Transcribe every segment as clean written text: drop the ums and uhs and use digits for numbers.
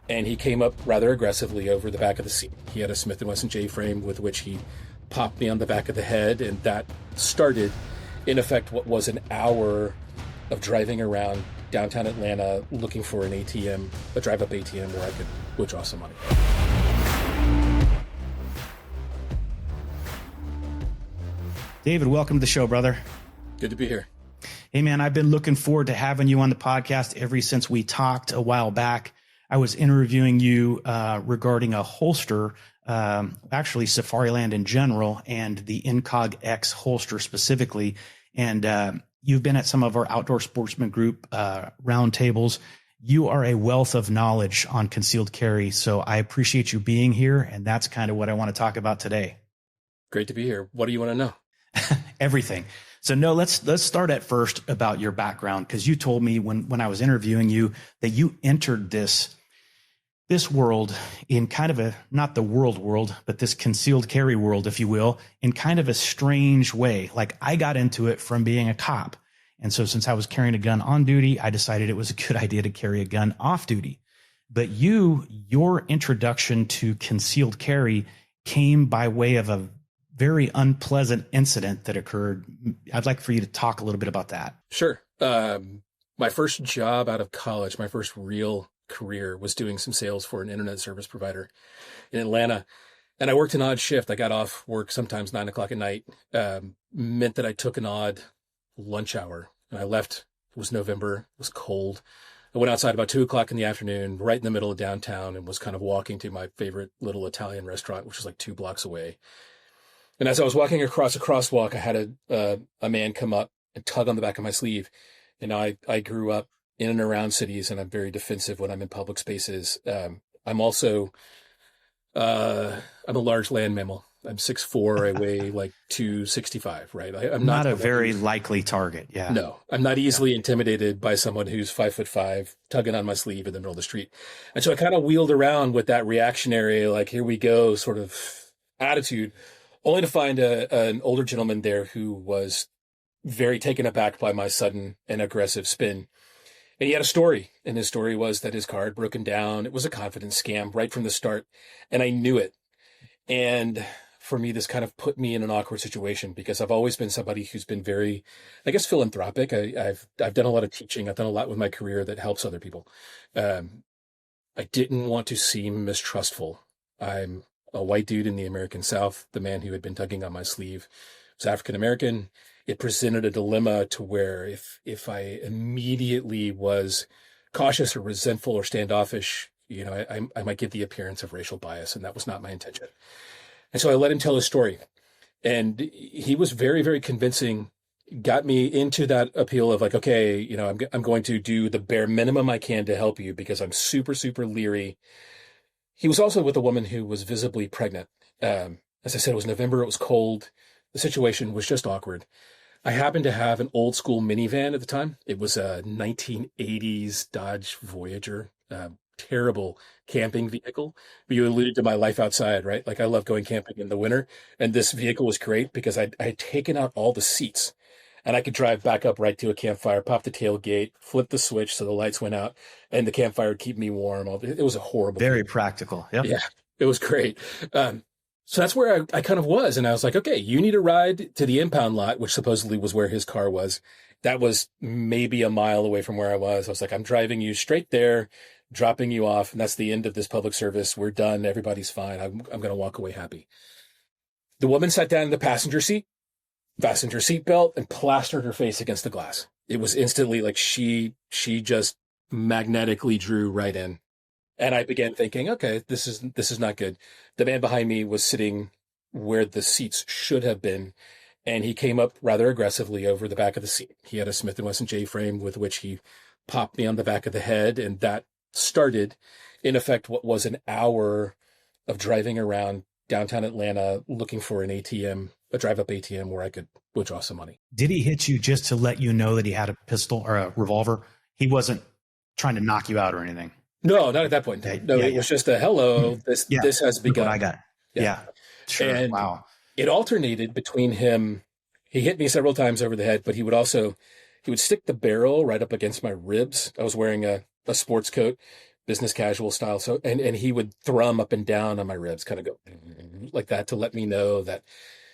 and he came up rather aggressively over the back of the seat. He had a Smith & Wesson J-frame with which he popped me on the back of the head, and that started, in effect, what was an hour of driving around downtown Atlanta looking for an ATM, a drive-up ATM where I could withdraw some money. David, welcome to the show, brother. Good to be here. Hey, man, I've been looking forward to having you on the podcast ever since we talked a while back. I was interviewing you regarding a holster, actually Safariland in general, and the Incog X holster specifically. And you've been at some of our outdoor sportsman group roundtables. You are a wealth of knowledge on concealed carry, so I appreciate you being here, and that's kind of what I want to talk about today. Great to be here. What do you want to know? Everything. So no, let's start at first about your background, because you told me when I was interviewing you that you entered this world in kind of a, not the world, but this concealed carry world, if you will, in kind of a strange way. Like I got into it from being a cop. And so since I was carrying a gun on duty, I decided it was a good idea to carry a gun off duty. But your introduction to concealed carry came by way of a very unpleasant incident that occurred. I'd like for you to talk a little bit about that. Sure. My first job out of college, my first real career was doing some sales for an internet service provider in Atlanta. And I worked an odd shift. I got off work sometimes 9 o'clock at night, meant that I took an odd lunch hour. And I left. It was November. It was cold. I went outside about 2 o'clock in the afternoon, right in the middle of downtown, and was kind of walking to my favorite little Italian restaurant, which was like 2 blocks away. And as I was walking across a crosswalk, I had a man come up and tug on the back of my sleeve. And I grew up in and around cities, and I'm very defensive when I'm in public spaces. I'm also, I'm a large land mammal. I'm 6'4". I weigh like 265, right? I'm not a very likely target. Yeah. No, I'm not easily intimidated by someone who's 5'5", tugging on my sleeve in the middle of the street. And so I kind of wheeled around with that reactionary, like, here we go sort of attitude, only to find an older gentleman there who was very taken aback by my sudden and aggressive spin. And he had a story, and his story was that his car had broken down. It was a confidence scam right from the start, and I knew it. And for me, this kind of put me in an awkward situation because I've always been somebody who's been very, I guess, philanthropic. I've done a lot of teaching. I've done a lot with my career that helps other people. I didn't want to seem mistrustful. I'm a white dude in the American South. The man who had been tugging on my sleeve was African American. It presented a dilemma to where if I immediately was cautious or resentful or standoffish, I might give the appearance of racial bias, and that was not my intention. And so I let him tell his story, and he was very, very convincing, got me into that appeal of like, okay, I'm going to do the bare minimum I can to help you because I'm super, super leery. He was also with a woman who was visibly pregnant. As I said, it was November. It was cold. The situation was just awkward. I happened to have an old school minivan at the time. It was a 1980s Dodge Voyager, terrible camping vehicle. But you alluded to my life outside, right? Like I love going camping in the winter. And this vehicle was great because I had taken out all the seats and I could drive back up right to a campfire, pop the tailgate, flip the switch so the lights went out and the campfire would keep me warm. It was a horrible Very thing. Practical. Yep. Yeah, it was great. So that's where I kind of was. And I was like, okay, you need a ride to the impound lot, which supposedly was where his car was. That was maybe a mile away from where I was. I was like, I'm driving you straight there, dropping you off. And that's the end of this public service. We're done. Everybody's fine. I'm going to walk away happy. The woman sat down in the passenger seat, fastened her seatbelt, and plastered her face against the glass. It was instantly like she just magnetically drew right in. And I began thinking, okay, this is not good. The man behind me was sitting where the seats should have been, and he came up rather aggressively over the back of the seat. He had a Smith & Wesson J-frame with which he popped me on the back of the head, and that started, in effect, what was an hour of driving around downtown Atlanta looking for an ATM, a drive-up ATM where I could withdraw some money. Did he hit you just to let you know that he had a pistol or a revolver? He wasn't trying to knock you out or anything? No, not at that point. No, it was just a hello. This has begun. What I got. Yeah. Sure. And wow. It alternated between him. He hit me several times over the head, but he would stick the barrel right up against my ribs. I was wearing a sports coat, business casual style. So, and he would thrum up and down on my ribs, kind of go like that to let me know that,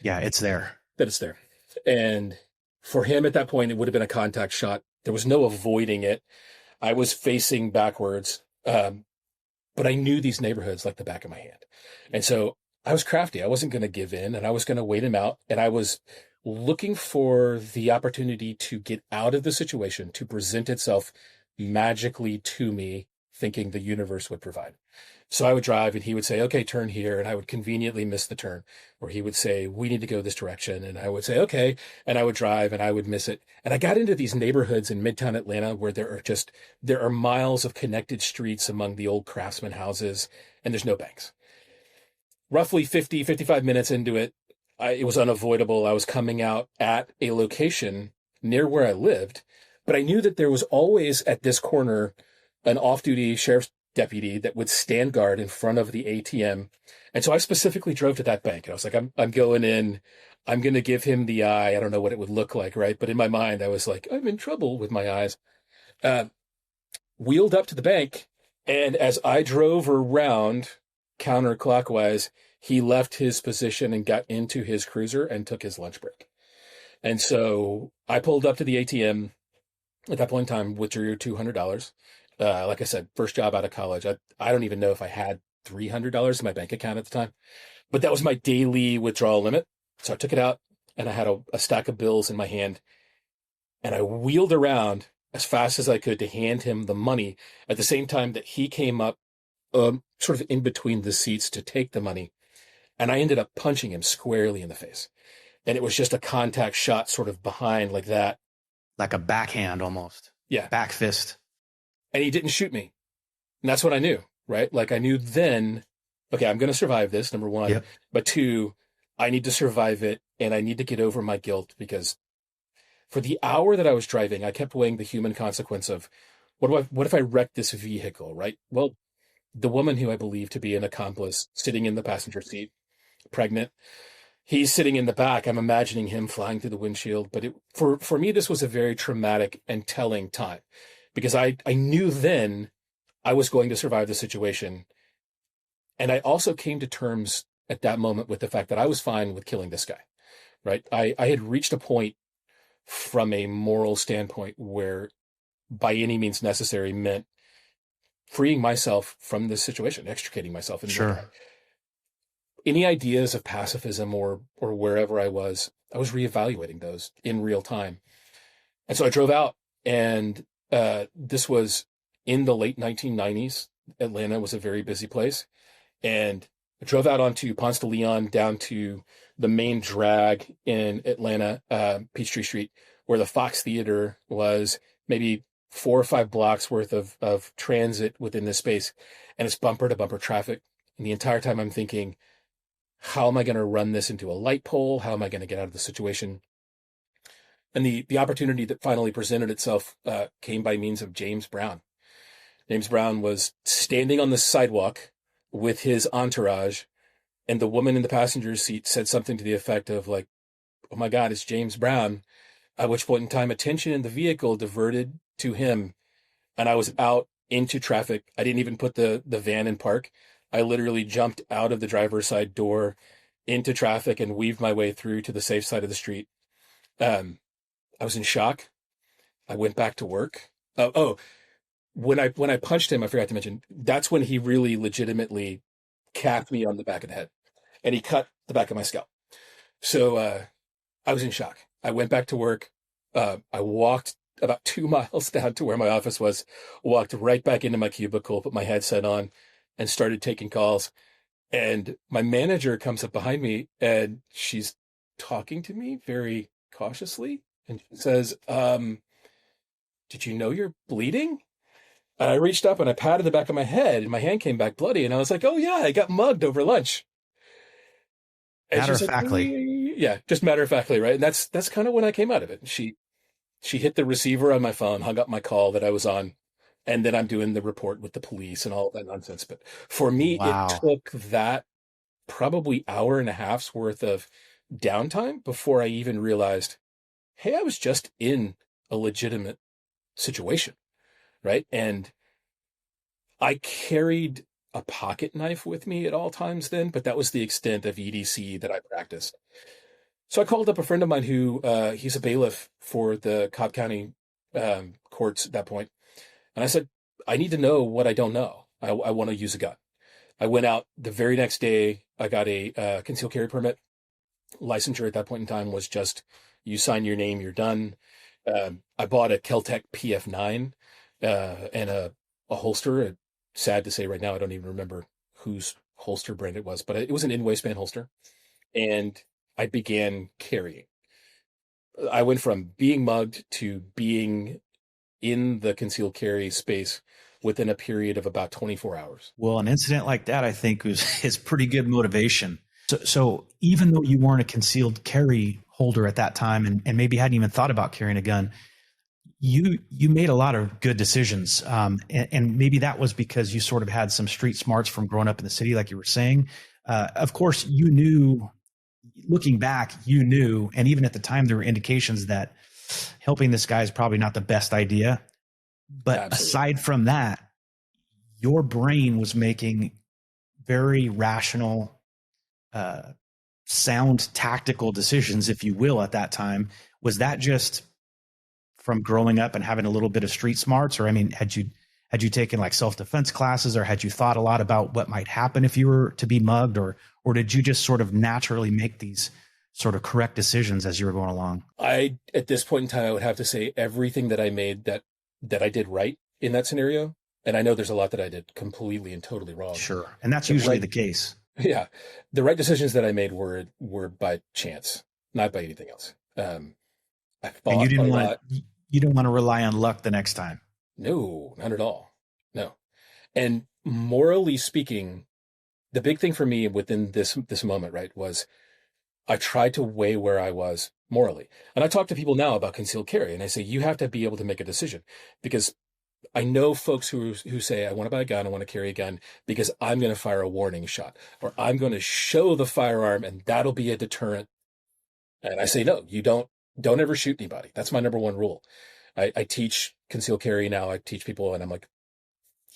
Yeah, it's there. that it's there. And for him at that point, it would have been a contact shot. There was no avoiding it. I was facing backwards. But I knew these neighborhoods like the back of my hand. And so I was crafty. I wasn't going to give in, and I was going to wait him out. And I was looking for the opportunity to get out of the situation, to present itself magically to me, thinking the universe would provide. So I would drive and he would say, okay, turn here. And I would conveniently miss the turn, or he would say, we need to go this direction. And I would say, okay. And I would drive and I would miss it. And I got into these neighborhoods in Midtown Atlanta where there are miles of connected streets among the old craftsman houses, and there's no banks. Roughly 55 minutes into it, it was unavoidable. I was coming out at a location near where I lived, but I knew that there was always at this corner an off-duty sheriff's deputy that would stand guard in front of the ATM. And so I specifically drove to that bank. And I was like, I'm going in. I'm going to give him the eye. I don't know what it would look like, right? But in my mind, I was like, I'm in trouble with my eyes. Wheeled up to the bank. And as I drove around counterclockwise, he left his position and got into his cruiser and took his lunch break. And so I pulled up to the ATM at that point in time, withdrew $200. Like I said, first job out of college. I don't even know if I had $300 in my bank account at the time, but that was my daily withdrawal limit. So I took it out and I had a stack of bills in my hand, and I wheeled around as fast as I could to hand him the money at the same time that he came up sort of in between the seats to take the money. And I ended up punching him squarely in the face. And it was just a contact shot sort of behind like that. Like a backhand almost. Yeah. Back fist. And he didn't shoot me. And that's what I knew, right? Like I knew then, okay, I'm going to survive this, number one. Yep. But two, I need to survive it, and I need to get over my guilt, because for the hour that I was driving, I kept weighing the human consequence of what if I wreck this vehicle, right? Well, the woman who I believe to be an accomplice sitting in the passenger seat, pregnant, he's sitting in the back. I'm imagining him flying through the windshield. But for me, this was a very traumatic and telling time, because I knew then I was going to survive the situation. And I also came to terms at that moment with the fact that I was fine with killing this guy, right? I had reached a point from a moral standpoint where by any means necessary meant freeing myself from this situation, extricating myself. Sure. Any ideas of pacifism or wherever I was reevaluating those in real time. And so I drove out, and this was in the late 1990s. Atlanta was a very busy place. And I drove out onto Ponce de Leon down to the main drag in Atlanta, Peachtree Street, where the Fox Theater was, maybe 4 or 5 blocks worth of transit within this space. And it's bumper to bumper traffic. And the entire time I'm thinking, how am I going to run this into a light pole? How am I going to get out of the situation? And the opportunity that finally presented itself came by means of James Brown. James Brown was standing on the sidewalk with his entourage, and the woman in the passenger seat said something to the effect of like, oh my God, it's James Brown. At which point in time, attention in the vehicle diverted to him, and I was out into traffic. I didn't even put the van in park. I literally jumped out of the driver's side door into traffic and weaved my way through to the safe side of the street. I was in shock. I went back to work. When I punched him, I forgot to mention, that's when he really legitimately capped me on the back of the head, and he cut the back of my scalp. So I was in shock. I went back to work. I walked about 2 miles down to where my office was, walked right back into my cubicle, put my headset on, and started taking calls. And my manager comes up behind me, and she's talking to me very cautiously. And she says, did you know you're bleeding? And I reached up and I patted the back of my head, and my hand came back bloody. And I was like, oh yeah, I got mugged over lunch. Matter of factly. Yeah, just matter of factly, right? And that's kind of when I came out of it. She hit the receiver on my phone, hung up my call that I was on, and then I'm doing the report with the police and all that nonsense. But for me, Wow. It took that probably hour and a half's worth of downtime before I even realized, hey, I was just in a legitimate situation, right? And I carried a pocket knife with me at all times then, but that was the extent of EDC that I practiced. So I called up a friend of mine who he's a bailiff for the Cobb County courts at that point. And I said, I need to know what I don't know. I want to use a gun. I went out the very next day. I got a concealed carry permit. Licensure at that point in time was just you sign your name, you're done. I bought a Keltec PF9 and a holster. Sad to say right now, I don't even remember whose holster brand it was, but it was an in-waistband holster. And I began carrying. I went from being mugged to being in the concealed carry space within a period of about 24 hours. Well, an incident like that, I think, is pretty good motivation. So even though you weren't a concealed carry holder at that time and maybe hadn't even thought about carrying a gun, you made a lot of good decisions. And maybe that was because you sort of had some street smarts from growing up in the city, like you were saying. Of course, you knew, looking back, and even at the time, there were indications that helping this guy is probably not the best idea. But Absolutely. Aside from that, your brain was making very rational, sound tactical decisions, if you will, at that time. Was that just from growing up and having a little bit of street smarts? Or, I mean, had you taken like self-defense classes, or had you thought a lot about what might happen if you were to be mugged, or did you just sort of naturally make these sort of correct decisions as you were going along? At this point in time, I would have to say everything that I made that I did right in that scenario. And I know there's a lot that I did completely and totally wrong. Sure. And that's usually the case. Yeah. The right decisions that I made were by chance, not by anything else. And you didn't want to rely on luck the next time. No, not at all. No. And morally speaking, the big thing for me within this moment, right, was I tried to weigh where I was morally. And I talk to people now about concealed carry, and I say, you have to be able to make a decision, because I know folks who say, I want to buy a gun, I want to carry a gun because I'm going to fire a warning shot, or I'm going to show the firearm and that'll be a deterrent. And I say, no, you don't ever shoot anybody. That's my number one rule. I teach concealed carry now. I teach people, and I'm like,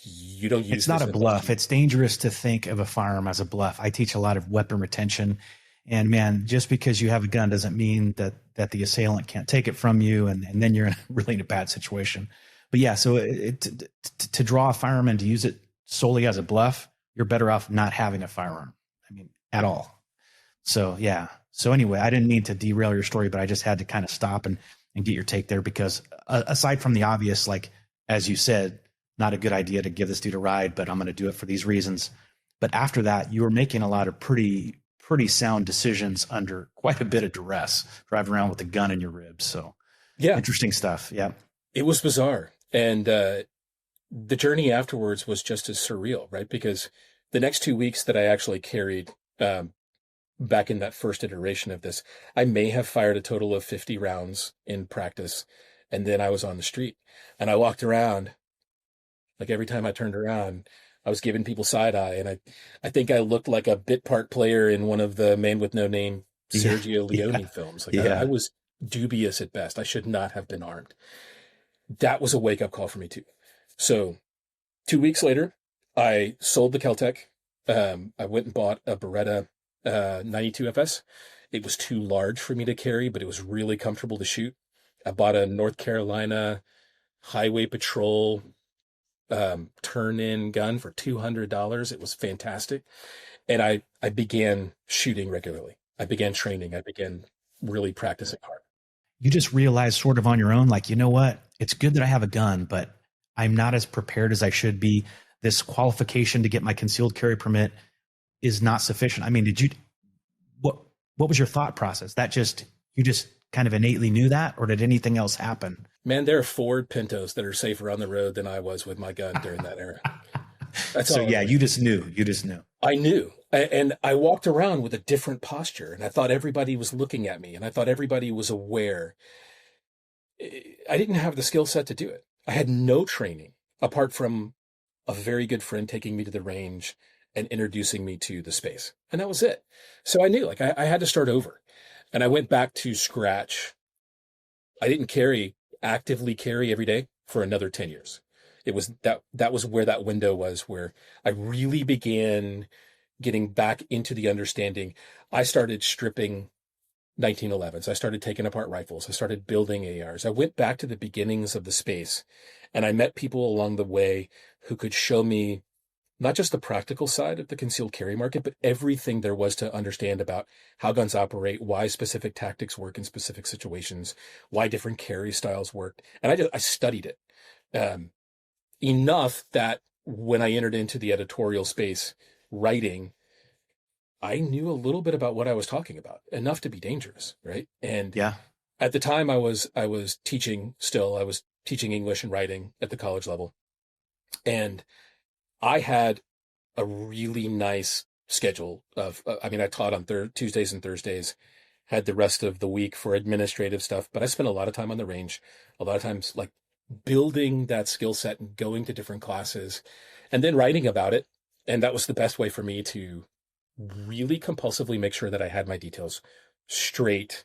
you don't use It's not a bluff. It's dangerous to think of a firearm as a bluff. I teach a lot of weapon retention. And man, just because you have a gun doesn't mean that the assailant can't take it from you, and then you're really in a bad situation. But yeah, so to draw a firearm and to use it solely as a bluff, you're better off not having a firearm. I mean, at all. So yeah. So anyway, I didn't mean to derail your story, but I just had to kind of stop and get your take there, because aside from the obvious, like, as you said, not a good idea to give this dude a ride, but I'm going to do it for these reasons. But after that, you were making a lot of pretty sound decisions under quite a bit of duress, driving around with a gun in your ribs. So yeah, interesting stuff. Yeah. It was bizarre. And the journey afterwards was just as surreal, right? Because the next 2 weeks that I actually carried, back in that first iteration of this, I may have fired a total of 50 rounds in practice. And then I was on the street, and I walked around, like every time I turned around, I was giving people side eye. And I think I looked like a bit part player in one of the Man with No Name Sergio Leone films. Like I was dubious at best. I should not have been armed. That was a wake up call for me too. So 2 weeks later, I sold the Keltec. I went and bought a Beretta 92 FS. It was too large for me to carry, but it was really comfortable to shoot. I bought a North Carolina Highway Patrol turn-in gun for $200. It was fantastic. And I began shooting regularly. I began training. I began really practicing hard. You just realized sort of on your own, like, you know what? It's good that I have a gun, but I'm not as prepared as I should be. This qualification to get my concealed carry permit is not sufficient. I mean, what was your thought process? You just kind of innately knew that, or did anything else happen? Man, there are Ford Pintos that are safer on the road than I was with my gun during that era. So yeah, you just knew. I knew. And I walked around with a different posture, and I thought everybody was looking at me, and I thought everybody was aware. I didn't have the skill set to do it. I had no training apart from a very good friend taking me to the range and introducing me to the space. And that was it. So I knew, like, I had to start over. And I went back to scratch. I didn't actively carry every day for another 10 years. that was where that window was, where I really began getting back into the understanding. I started stripping 1911s. I started taking apart rifles. I started building ARs. I went back to the beginnings of the space, and I met people along the way who could show me not just the practical side of the concealed carry market, but everything there was to understand about how guns operate, why specific tactics work in specific situations, why different carry styles work. And I studied it enough that when I entered into the editorial space writing, I knew a little bit about what I was talking about, enough to be dangerous, right? And Yeah. at the time I was teaching still. I was teaching English and writing at the college level. And I had a really nice schedule of, I taught on Tuesdays and Thursdays, had the rest of the week for administrative stuff, but I spent a lot of time on the range, a lot of times like building that skill set and going to different classes and then writing about it. And that was the best way for me to really compulsively make sure that I had my details straight.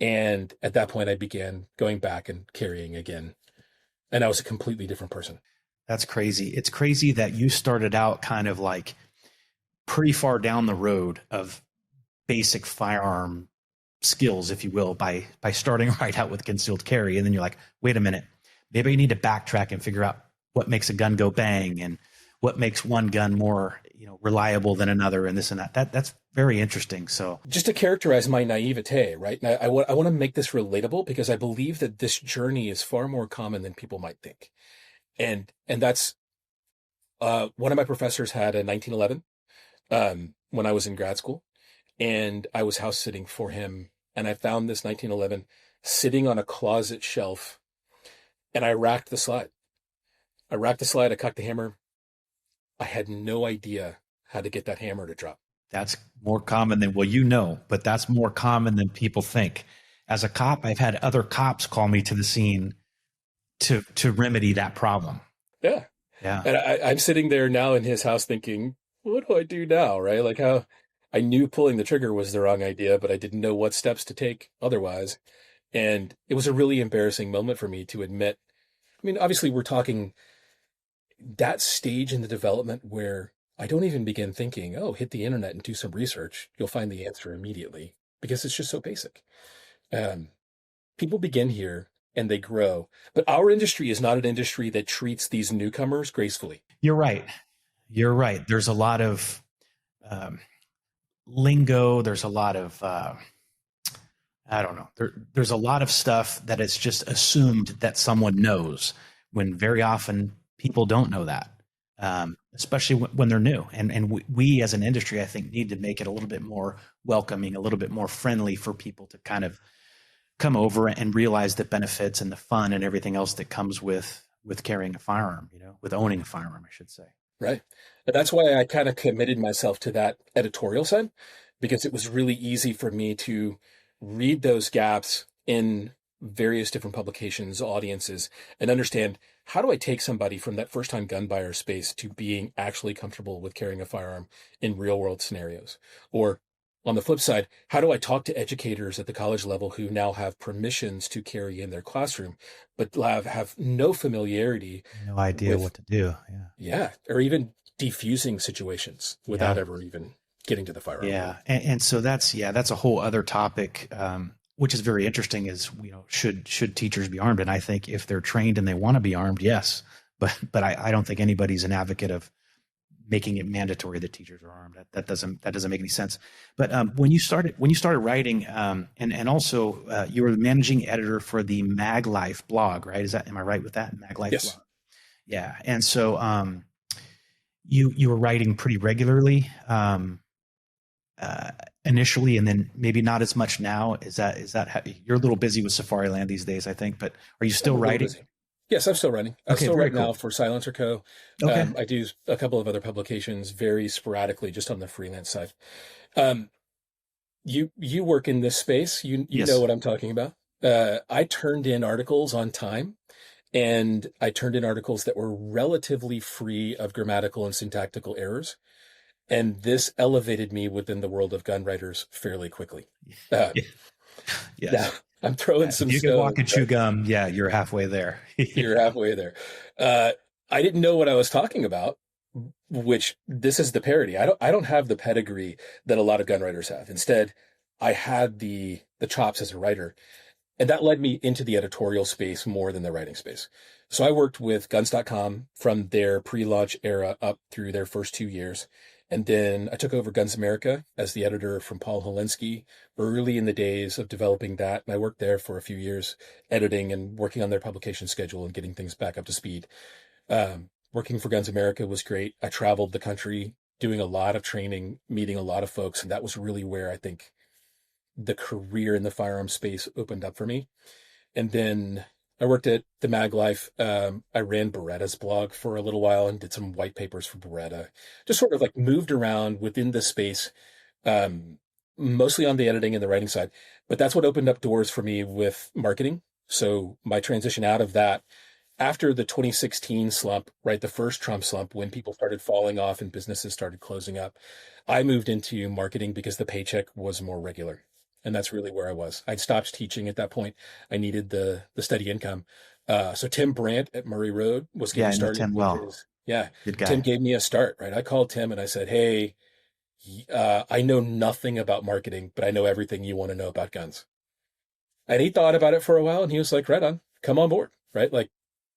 And at that point, I began going back and carrying again. And I was a completely different person. That's crazy. It's crazy that you started out kind of like pretty far down the road of basic firearm skills, if you will, by starting right out with concealed carry. And then you're like, wait a minute, maybe I need to backtrack and figure out what makes a gun go bang and what makes one gun more, reliable than another, and this and that. That's very interesting. So just to characterize my naivete, right? And I want to make this relatable because I believe that this journey is far more common than people might think. And that's one of my professors had a 1911 when I was in grad school, and I was house sitting for him, and I found this 1911 sitting on a closet shelf, and I racked the slide. I cocked the hammer. I had no idea how to get that hammer to drop. That's more common than, but that's more common than people think. As a cop, I've had other cops call me to the scene to remedy that problem. Yeah. Yeah. And I'm sitting there now in his house thinking, what do I do now? Right. Like how I knew pulling the trigger was the wrong idea, but I didn't know what steps to take otherwise. And it was a really embarrassing moment for me to admit. Obviously we're talking that stage in the development where I don't even begin thinking, hit the internet and do some research. You'll find the answer immediately because it's just so basic. People begin here and they grow, but our industry is not an industry that treats these newcomers gracefully. You're right. There's a lot of lingo. There's a lot of, I don't know. There's a lot of stuff that it's just assumed that someone knows when very often people don't know that, especially when they're new. And we as an industry, I think, need to make it a little bit more welcoming, a little bit more friendly for people to kind of come over and realize the benefits and the fun and everything else that comes with carrying a firearm, with owning a firearm, I should say. Right. And that's why I kind of committed myself to that editorial side, because it was really easy for me to read those gaps in various different publications, audiences, and understand, how do I take somebody from that first time gun buyer space to being actually comfortable with carrying a firearm in real world scenarios? Or on the flip side, how do I talk to educators at the college level who now have permissions to carry in their classroom, but have no familiarity, no idea what to do. Yeah. Or even defusing situations without ever even getting to the firearm. Yeah. And so that's a whole other topic, which is very interesting, is, should teachers be armed? And I think if they're trained and they want to be armed, yes, but I don't think anybody's an advocate of making it mandatory that teachers are armed. That doesn't make any sense. But when you started writing, and also you were the managing editor for the Mag Life blog, right? Am I right with that? Mag Life Yes. blog. Yeah. And so you were writing pretty regularly initially, and then maybe not as much now. Is that how, you're a little busy with Safariland these days, I think, but are you still writing? Busy. Yes, I'm still writing. I still write now for Silencer Co. Okay. I do a couple of other publications very sporadically, just on the freelance side. You work in this space. You Yes. know what I'm talking about. I turned in articles on time, and I turned in articles that were relatively free of grammatical and syntactical errors. And this elevated me within the world of gun writers fairly quickly. Yes. Now, I'm throwing some You stones. can walk and chew gum. Yeah, you're halfway there. You're halfway there. I didn't know what I was talking about, which this is the parody. I don't have the pedigree that a lot of gun writers have. Instead, I had the chops as a writer, and that led me into the editorial space more than the writing space. So I worked with guns.com from their pre-launch era up through their first 2 years. And then I took over Guns America as the editor from Paul Holinsky early in the days of developing that. And I worked there for a few years, editing and working on their publication schedule and getting things back up to speed. Working for Guns America was great. I traveled the country doing a lot of training, meeting a lot of folks. And that was really where I think the career in the firearm space opened up for me. And then I worked at the Mag Life. I ran Beretta's blog for a little while and did some white papers for Beretta. Just sort of like moved around within the space, mostly on the editing and the writing side. But that's what opened up doors for me with marketing. So my transition out of that after the 2016 slump, right, the first Trump slump, when people started falling off and businesses started closing up, I moved into marketing because the paycheck was more regular. And that's really where I was. I'd stopped teaching at that point. I needed the steady income. So Tim Brandt at Murray Road was getting started. Tim well. Yeah. Good guy. Tim gave me a start, right? I called Tim and I said, hey, I know nothing about marketing, but I know everything you want to know about guns. And he thought about it for a while and he was like, right on, come on board, right? Like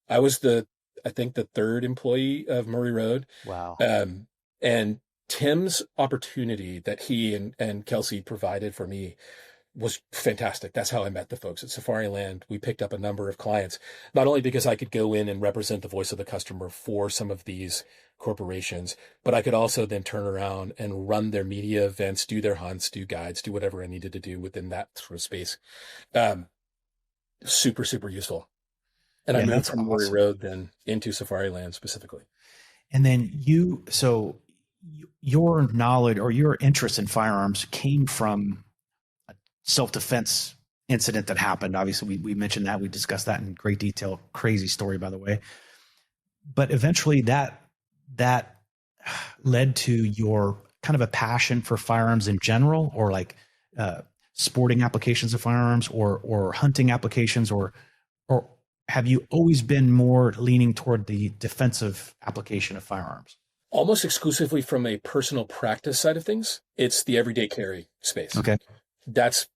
I was I think the third employee of Murray Road. Wow. And Tim's opportunity that he and Kelsey provided for me was fantastic. That's how I met the folks at Safariland. We picked up a number of clients, not only because I could go in and represent the voice of the customer for some of these corporations, but I could also then turn around and run their media events, do their hunts, do guides, do whatever I needed to do within that sort of space. Super, super useful. And I moved from Murray Road then into Safariland specifically. And then your knowledge or your interest in firearms came from a self-defense incident that happened. Obviously, we mentioned that. We discussed that in great detail. Crazy story, by the way. But eventually that led to your kind of a passion for firearms in general, or like sporting applications of firearms or hunting applications, or have you always been more leaning toward the defensive application of firearms? Almost exclusively from a personal practice side of things. It's the everyday carry space. Okay. That's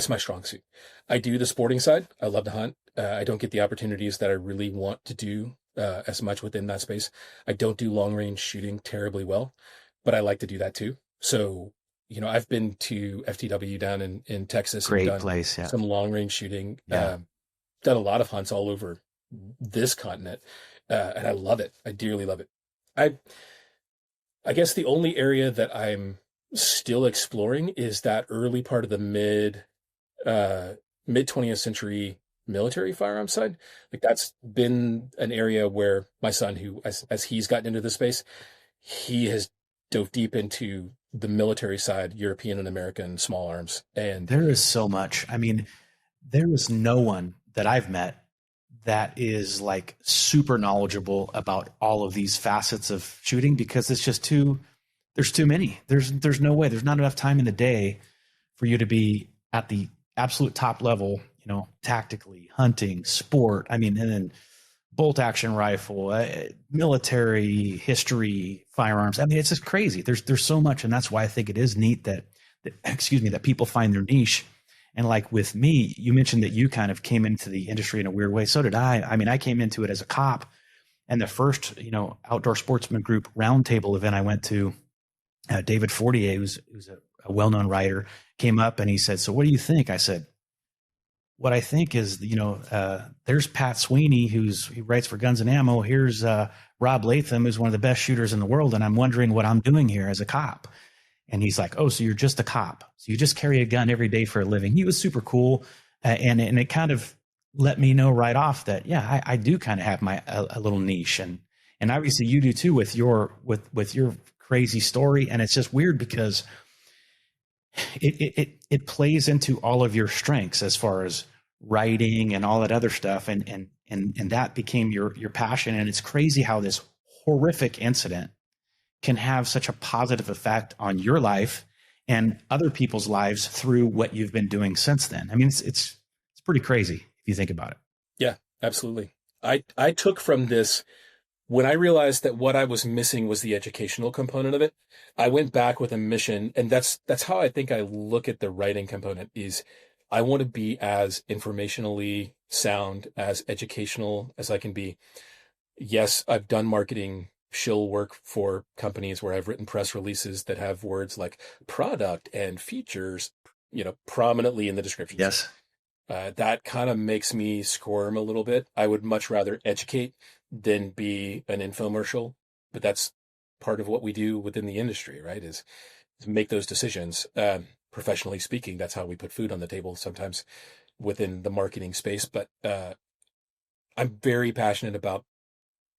my strong suit. I do the sporting side. I love to hunt. I don't get the opportunities that I really want to do as much within that space. I don't do long range shooting terribly well, but I like to do that too. So, I've been to FTW down in Texas. Great and done place. Yeah. Some long range shooting. Yeah. Done a lot of hunts all over this continent. And I love it. I dearly love it. I guess the only area that I'm still exploring is that early part of the mid 20th century military firearm side. Like that's been an area where my son, who as he's gotten into the space, he has dove deep into the military side, European and American small arms. And there is so much. I mean, there is no one that I've met that is like super knowledgeable about all of these facets of shooting, because it's just there's too many. There's no way. There's not enough time in the day for you to be at the absolute top level, tactically, hunting, sport. I mean, and then bolt action rifle, military history, firearms. I mean, it's just crazy. There's so much. And that's why I think it is neat that people find their niche. And like with me, you mentioned that you kind of came into the industry in a weird way. So did I. I mean, I came into it as a cop, and the first, outdoor sportsman group roundtable event I went to, David Fortier, who's a well-known writer, came up and he said, "So what do you think?" I said, "What I think is, there's Pat Sweeney, he writes for Guns and Ammo. Here's Rob Latham, who's one of the best shooters in the world. And I'm wondering what I'm doing here as a cop." And he's like, "Oh, so you're just a cop. So you just carry a gun every day for a living." He was super cool. And it kind of let me know right off that, yeah, I do kind of have a little niche. And obviously you do too with your crazy story. And it's just weird because it plays into all of your strengths as far as writing and all that other stuff. And that became your passion. And it's crazy how this horrific incident can have such a positive effect on your life and other people's lives through what you've been doing since then. I mean, it's pretty crazy if you think about it. Yeah, absolutely. I took from this when I realized that what I was missing was the educational component of it, I went back with a mission. And that's how I think I look at the writing component is I want to be as informationally sound, as educational as I can be. Yes, I've done marketing shill work for companies where I've written press releases that have words like product and features, prominently in the descriptions. Yes. That kind of makes me squirm a little bit. I would much rather educate than be an infomercial, but that's part of what we do within the industry, right? Is make those decisions. Professionally speaking, that's how we put food on the table sometimes within the marketing space. But I'm very passionate about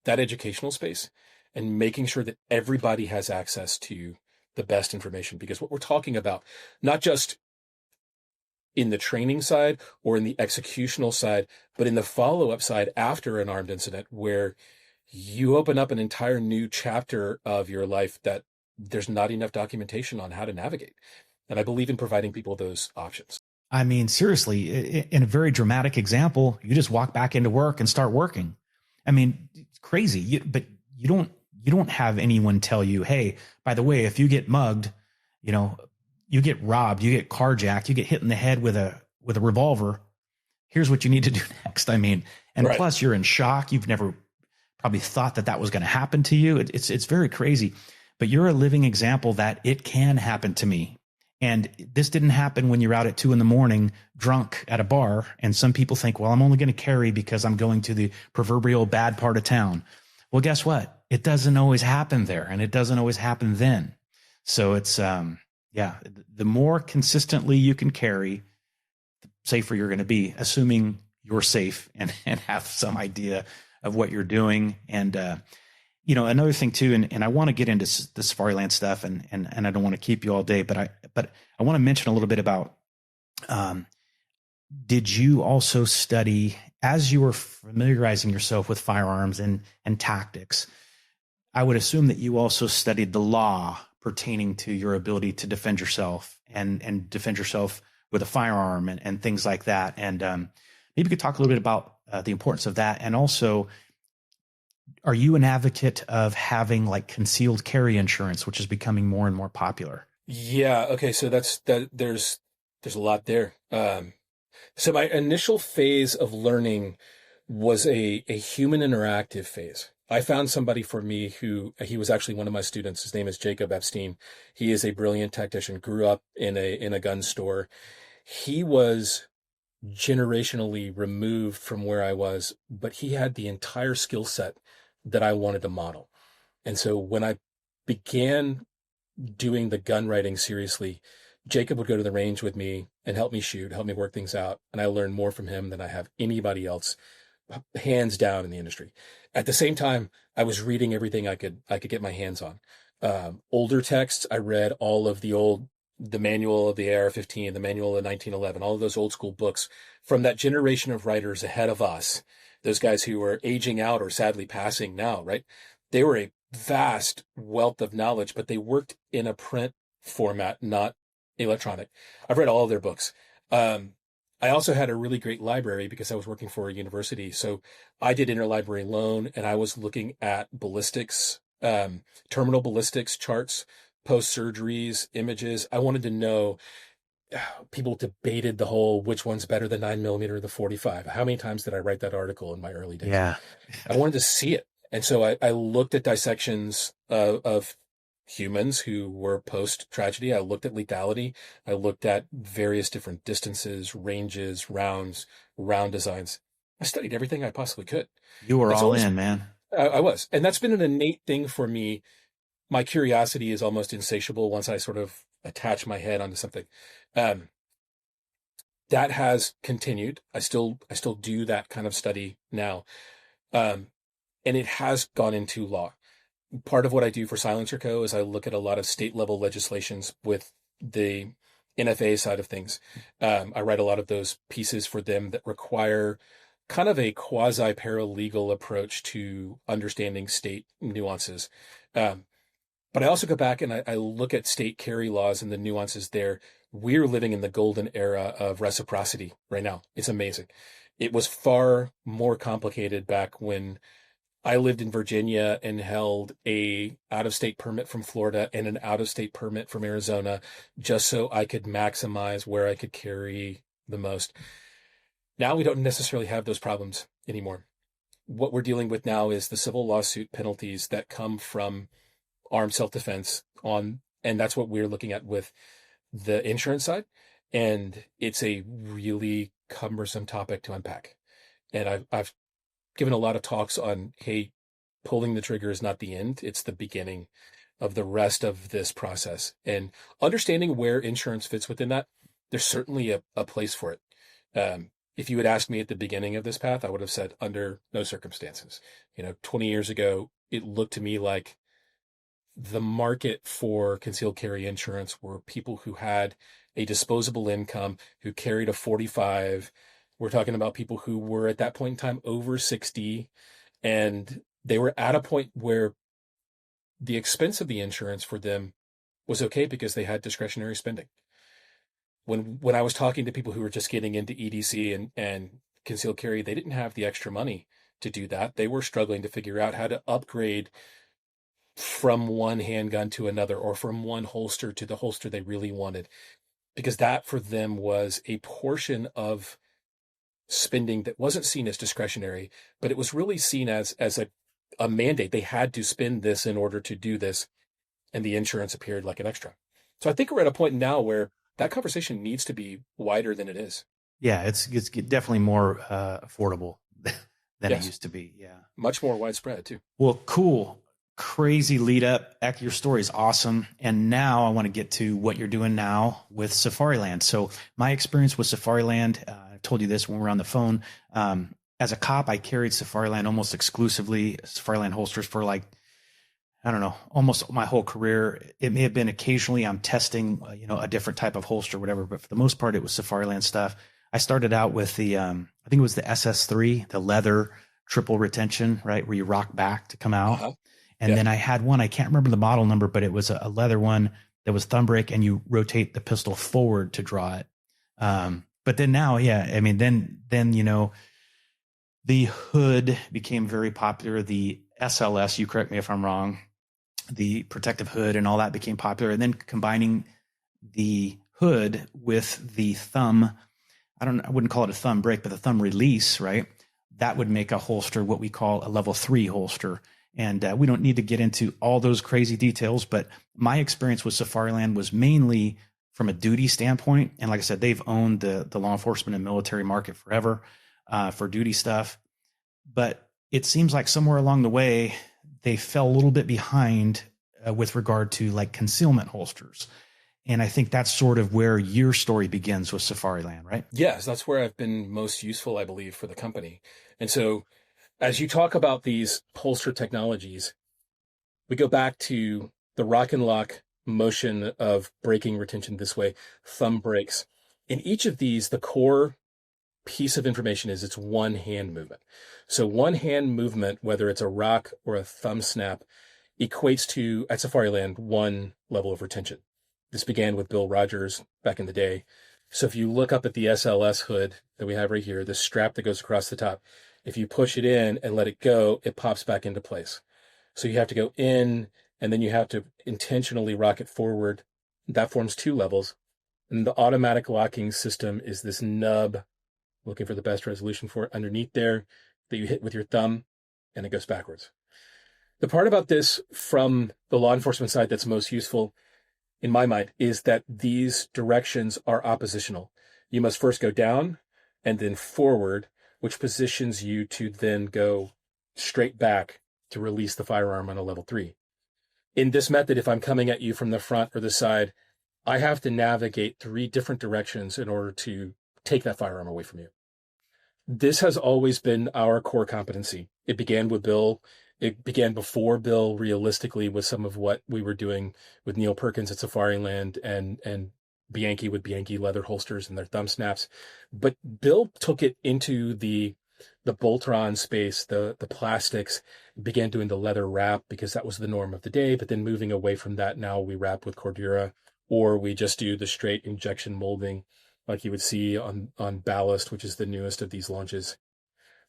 that educational space and making sure that everybody has access to the best information, because what we're talking about, not just in the training side or in the executional side, but in the follow-up side after an armed incident, where you open up an entire new chapter of your life that there's not enough documentation on how to navigate. And I believe in providing people those options. I mean, seriously, in a very dramatic example, you just walk back into work and start working. I mean, it's crazy, but you don't have anyone tell you, hey, by the way, if you get mugged, you get robbed, you get carjacked, you get hit in the head with a revolver, here's what you need to do next. I mean, and right. Plus you're in shock. You've never probably thought that was going to happen to you. It's very crazy, but you're a living example that it can happen to me. And this didn't happen when you're out at 2 a.m. drunk at a bar. And some people think, well, I'm only going to carry because I'm going to the proverbial bad part of town. Well, guess what? It doesn't always happen there, and it doesn't always happen then. So it's, the more consistently you can carry, the safer you're going to be, assuming you're safe and have some idea of what you're doing. And, another thing too, and I want to get into the Safariland stuff, and I don't want to keep you all day, but I want to mention a little bit about, did you also study, as you were familiarizing yourself with firearms and tactics, I would assume that you also studied the law pertaining to your ability to defend yourself and defend yourself with a firearm and things like that. And maybe you could talk a little bit about the importance of that. And also, are you an advocate of having like concealed carry insurance, which is becoming more and more popular? Yeah. Okay. So there's a lot there. So my initial phase of learning was a human interactive phase. I found somebody for me he was actually one of my students. His name is Jacob Epstein. He is a brilliant tactician, grew up in a gun store. He was generationally removed from where I was, but he had the entire skill set that I wanted to model. And so when I began doing the gun writing seriously, Jacob would go to the range with me and help me shoot, help me work things out. And I learned more from him than I have anybody else, hands down, in the industry. At the same time, I was reading everything I could get my hands on. Older texts, I read all of the manual of the AR-15, the manual of 1911, all of those old school books from that generation of writers ahead of us, those guys who are aging out or sadly passing now, right? They were a vast wealth of knowledge, but they worked in a print format, not electronic. I've read all of their books. I also had a really great library because I was working for a university. So I did interlibrary loan, and I was looking at ballistics, terminal ballistics charts, post-surgeries, images. I wanted to know, people debated the whole, which one's better, the 9mm or the 45. How many times did I write that article in my early days? Yeah. I wanted to see it. And so I looked at dissections of humans who were post-tragedy. I looked at lethality. I looked at various different distances, ranges, round designs. I studied everything I possibly could. You were all in, man. I was. And that's been an innate thing for me. My curiosity is almost insatiable once I sort of attach my head onto something. That has continued. I still do that kind of study now. And it has gone into law. Part of what I do for Silencer Co. is I look at a lot of state level legislations with the NFA side of things. I write a lot of those pieces for them that require kind of a quasi paralegal approach to understanding state nuances. But I also go back and I look at state carry laws and the nuances there. We're living in the golden era of reciprocity right now. It's amazing. It was far more complicated back when I lived in Virginia and held a out-of-state permit from Florida and an out-of-state permit from Arizona just so I could maximize where I could carry the most. Now we don't necessarily have those problems anymore. What we're dealing with now is the civil lawsuit penalties that come from armed self-defense and that's what we're looking at with the insurance side. And it's a really cumbersome topic to unpack. And I've given a lot of talks on, hey, pulling the trigger is not the end. It's the beginning of the rest of this process. And understanding where insurance fits within that, there's certainly a place for it. If you had asked me at the beginning of this path, I would have said under no circumstances. 20 years ago, it looked to me like the market for concealed carry insurance were people who had a disposable income, who carried a 45. We're talking about people who were at that point in time over 60, and they were at a point where the expense of the insurance for them was okay because they had discretionary spending. When I was talking to people who were just getting into EDC and concealed carry, they didn't have the extra money to do that. They were struggling to figure out how to upgrade from one handgun to another, or from one holster to the holster they really wanted, because that for them was a portion of spending that wasn't seen as discretionary, but it was really seen as a mandate. They had to spend this in order to do this, and the insurance appeared like an extra. So I think we're at a point now where that conversation needs to be wider than it is. Yeah, it's definitely more affordable than it used to be. Yeah, much more widespread too. Well, cool. Crazy lead up. Eck, your story is awesome. And now I want to get to what you're doing now with Safariland. So my experience with Safariland, I told you this when we were on the phone. As a cop, I carried Safariland almost exclusively, Safariland holsters for I don't know, almost my whole career. It may have been occasionally I'm testing, a different type of holster or whatever, but for the most part, it was Safariland stuff. I started out with the, I think it was the SS3, the leather triple retention, right? Where you rock back to come out. Uh-huh. And then I had one, I can't remember the model number, but it was a leather one that was thumb brake, and you rotate the pistol forward to draw it. But then now, then, the hood became very popular. The SLS, you correct me if I'm wrong, the protective hood and all that became popular. And then combining the hood with the thumb, I wouldn't call it a thumb brake, but the thumb release, right? That would make a holster what we call a level 3 holster. And we don't need to get into all those crazy details, but my experience with Safariland was mainly from a duty standpoint. And like I said, they've owned the law enforcement and military market forever for duty stuff. But it seems like somewhere along the way, they fell a little bit behind with regard to concealment holsters. And I think that's sort of where your story begins with Safariland, right? Yes, that's where I've been most useful, I believe, for the company. And so as you talk about these holster technologies, we go back to the rock and lock motion of braking retention this way, thumb brakes. In each of these, the core piece of information is it's one hand movement. So one hand movement, whether it's a rock or a thumb snap, equates to, at Safariland, one level of retention. This began with Bill Rogers back in the day. So if you look up at the SLS hood that we have right here, the strap that goes across the top, if you push it in and let it go, it pops back into place. So you have to go in, and then you have to intentionally rock it forward. That forms 2 levels. And the automatic locking system is this nub, looking for the best resolution for it, underneath there that you hit with your thumb, and it goes backwards. The part about this from the law enforcement side that's most useful, in my mind, is that these directions are oppositional. You must first go down and then forward, which positions you to then go straight back to release the firearm on a level 3. In this method, if I'm coming at you from the front or the side, I have to navigate 3 different directions in order to take that firearm away from you. This has always been our core competency. It began with Bill. It began before Bill, realistically, with some of what we were doing with Neil Perkins at Safariland and Bianchi with Bianchi leather holsters and their thumb snaps. But Bill took it into the Boltron space, the plastics, began doing the leather wrap because that was the norm of the day. But then moving away from that, now we wrap with Cordura, or we just do the straight injection molding like you would see on Ballast, which is the newest of these launches.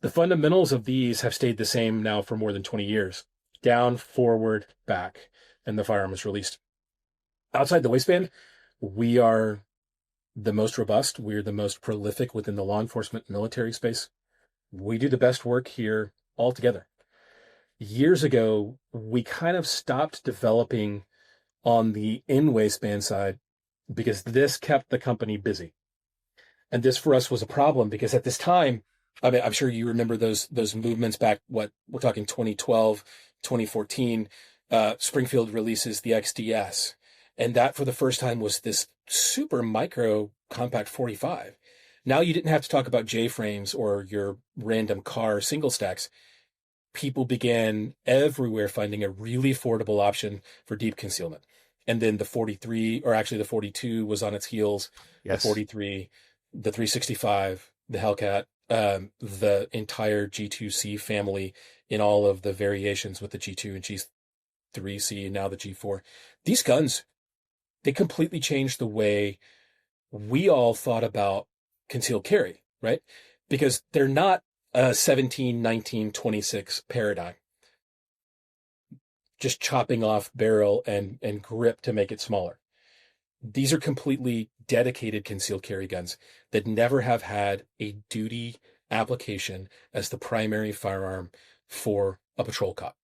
The fundamentals of these have stayed the same now for more than 20 years. Down, forward, back, and the firearm is released. Outside the waistband, we are the most robust. We're the most prolific within the law enforcement military space. We do the best work here altogether. Years ago, we kind of stopped developing on the in-waistband side because this kept the company busy. And this for us was a problem because at this time, I mean, I'm sure you remember those movements back, what we're talking 2012, 2014, Springfield releases the XDS. And that for the first time was this super micro compact 45. Now you didn't have to talk about J-frames or your random car single stacks. People began everywhere finding a really affordable option for deep concealment. And then the 43, or actually the 42 was on its heels, Yes. The 43, the 365, the Hellcat, the entire G2C family in all of the variations with the G2 and G3C and now the G4. These guns, they completely changed the way we all thought about concealed carry, right? Because they're not a 17, 19, 26 paradigm. Just chopping off barrel and grip to make it smaller. These are completely dedicated concealed carry guns that never have had a duty application as the primary firearm for a patrol cop.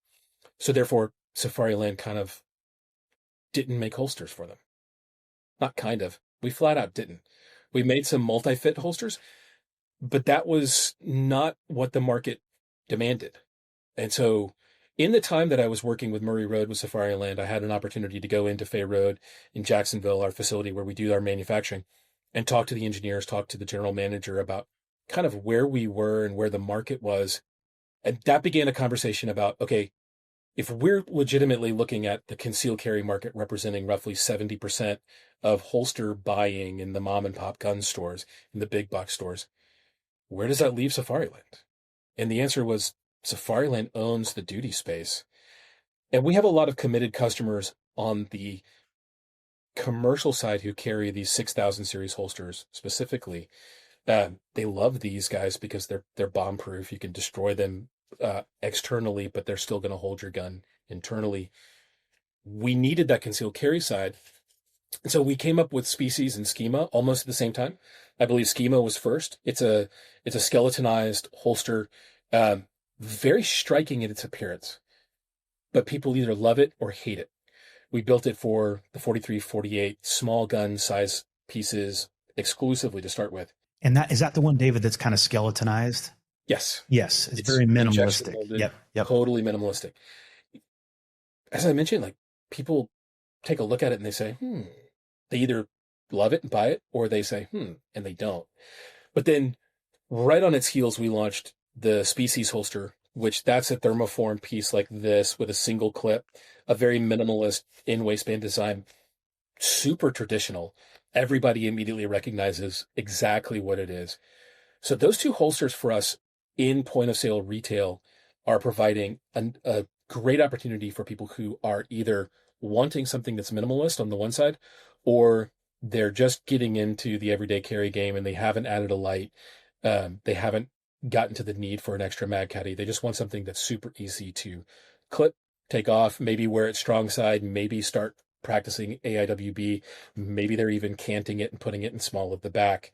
So therefore, Safariland kind of didn't make holsters for them. Not kind of. We flat out didn't. We made some multi-fit holsters, but that was not what the market demanded. And so in the time that I was working with Murray Road with Safariland, I had an opportunity to go into Fay Road in Jacksonville, our facility where we do our manufacturing, and talk to the engineers, talk to the general manager about kind of where we were and where the market was. And that began a conversation about, okay, if we're legitimately looking at the concealed carry market representing roughly 70% of holster buying in the mom and pop gun stores, in the big box stores, where does that leave Safariland? And the answer was Safariland owns the duty space. And we have a lot of committed customers on the commercial side who carry these 6000 series holsters specifically. They love these guys because they're bomb proof. You can destroy them externally, but they're still going to hold your gun internally. We needed that concealed carry side. And so we came up with Species and Schema almost at the same time. I believe Schema was first. It's a skeletonized holster, very striking in its appearance, but people either love it or hate it. We built it for the 43, 48 small gun size pieces exclusively to start with. And is that the one, David, that's kind of skeletonized? Yes. Yes. It's very minimalistic. Yep. Totally minimalistic. As I mentioned, like people take a look at it and they say, they either love it and buy it or they say, and they don't. But then right on its heels, we launched the Species holster, which that's a thermoform piece like this with a single clip, a very minimalist in waistband design, super traditional. Everybody immediately recognizes exactly what it is. So those two holsters for us in point of sale retail are providing a great opportunity for people who are either wanting something that's minimalist on the one side, or they're just getting into the everyday carry game and they haven't added a light. They haven't gotten to the need for an extra mag caddy. They just want something that's super easy to clip, take off, maybe wear it strong side, maybe start practicing AIWB. Maybe they're even canting it and putting it in small at the back.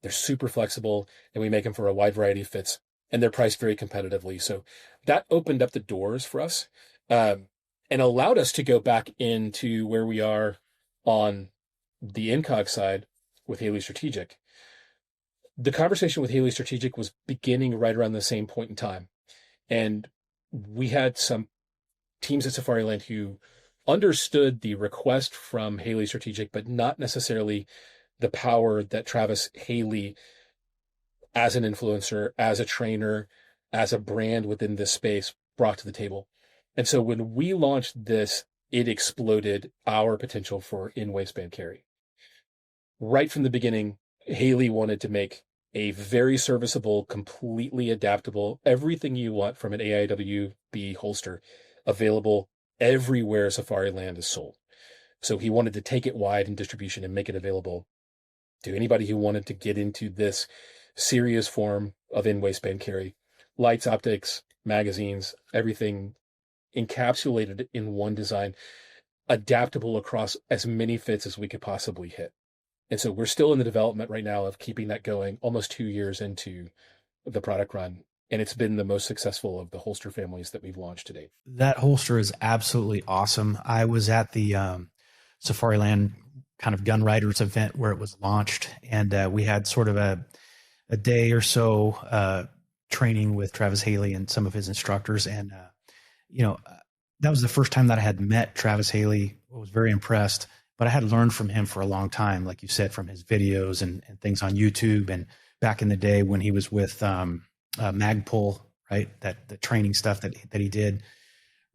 They're super flexible and we make them for a wide variety of fits and they're priced very competitively. So that opened up the doors for us and allowed us to go back into where we are on the Incog side with Haley Strategic. The conversation with Haley Strategic was beginning right around the same point in time. And we had some teams at Safariland who understood the request from Haley Strategic, but not necessarily the power that Travis Haley, as an influencer, as a trainer, as a brand within this space, brought to the table. And so when we launched this, it exploded our potential for in-waistband carry. Right from the beginning, Haley wanted to make a very serviceable, completely adaptable, everything you want from an AIWB holster available everywhere Safariland is sold. So he wanted to take it wide in distribution and make it available to anybody who wanted to get into this serious form of in-waistband carry. lights, optics, magazines, everything encapsulated in one design, adaptable across as many fits as we could possibly hit. And so we're still in the development right now of keeping that going, almost 2 years into the product run. And it's been the most successful of the holster families that we've launched to date. That holster is absolutely awesome. I was at the Safariland kind of gun riders event where it was launched, and we had sort of a day or so training with Travis Haley and some of his instructors. And, that was the first time that I had met Travis Haley. I was very impressed, but I had learned from him for a long time, like you said, from his videos and things on YouTube. And back in the day when he was with Magpul, right? The training stuff that he did,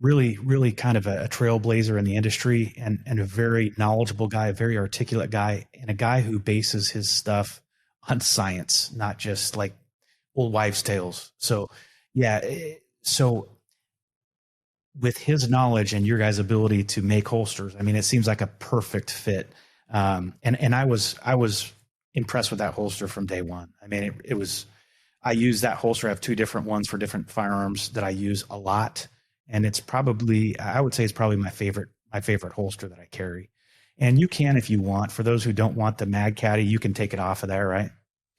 really, really kind of a trailblazer in the industry, and a very knowledgeable guy, a very articulate guy, and a guy who bases his stuff on science, not just like old wives' tales. So, yeah. So with his knowledge and your guys' ability to make holsters, I mean, it seems like a perfect fit. And I was impressed with that holster from day one. I mean, it was, I use that holster. I have 2 different ones for different firearms that I use a lot. And it's probably, I would say it's probably my favorite holster that I carry. And you can, if you want, for those who don't want the mag caddy, you can take it off of there, right?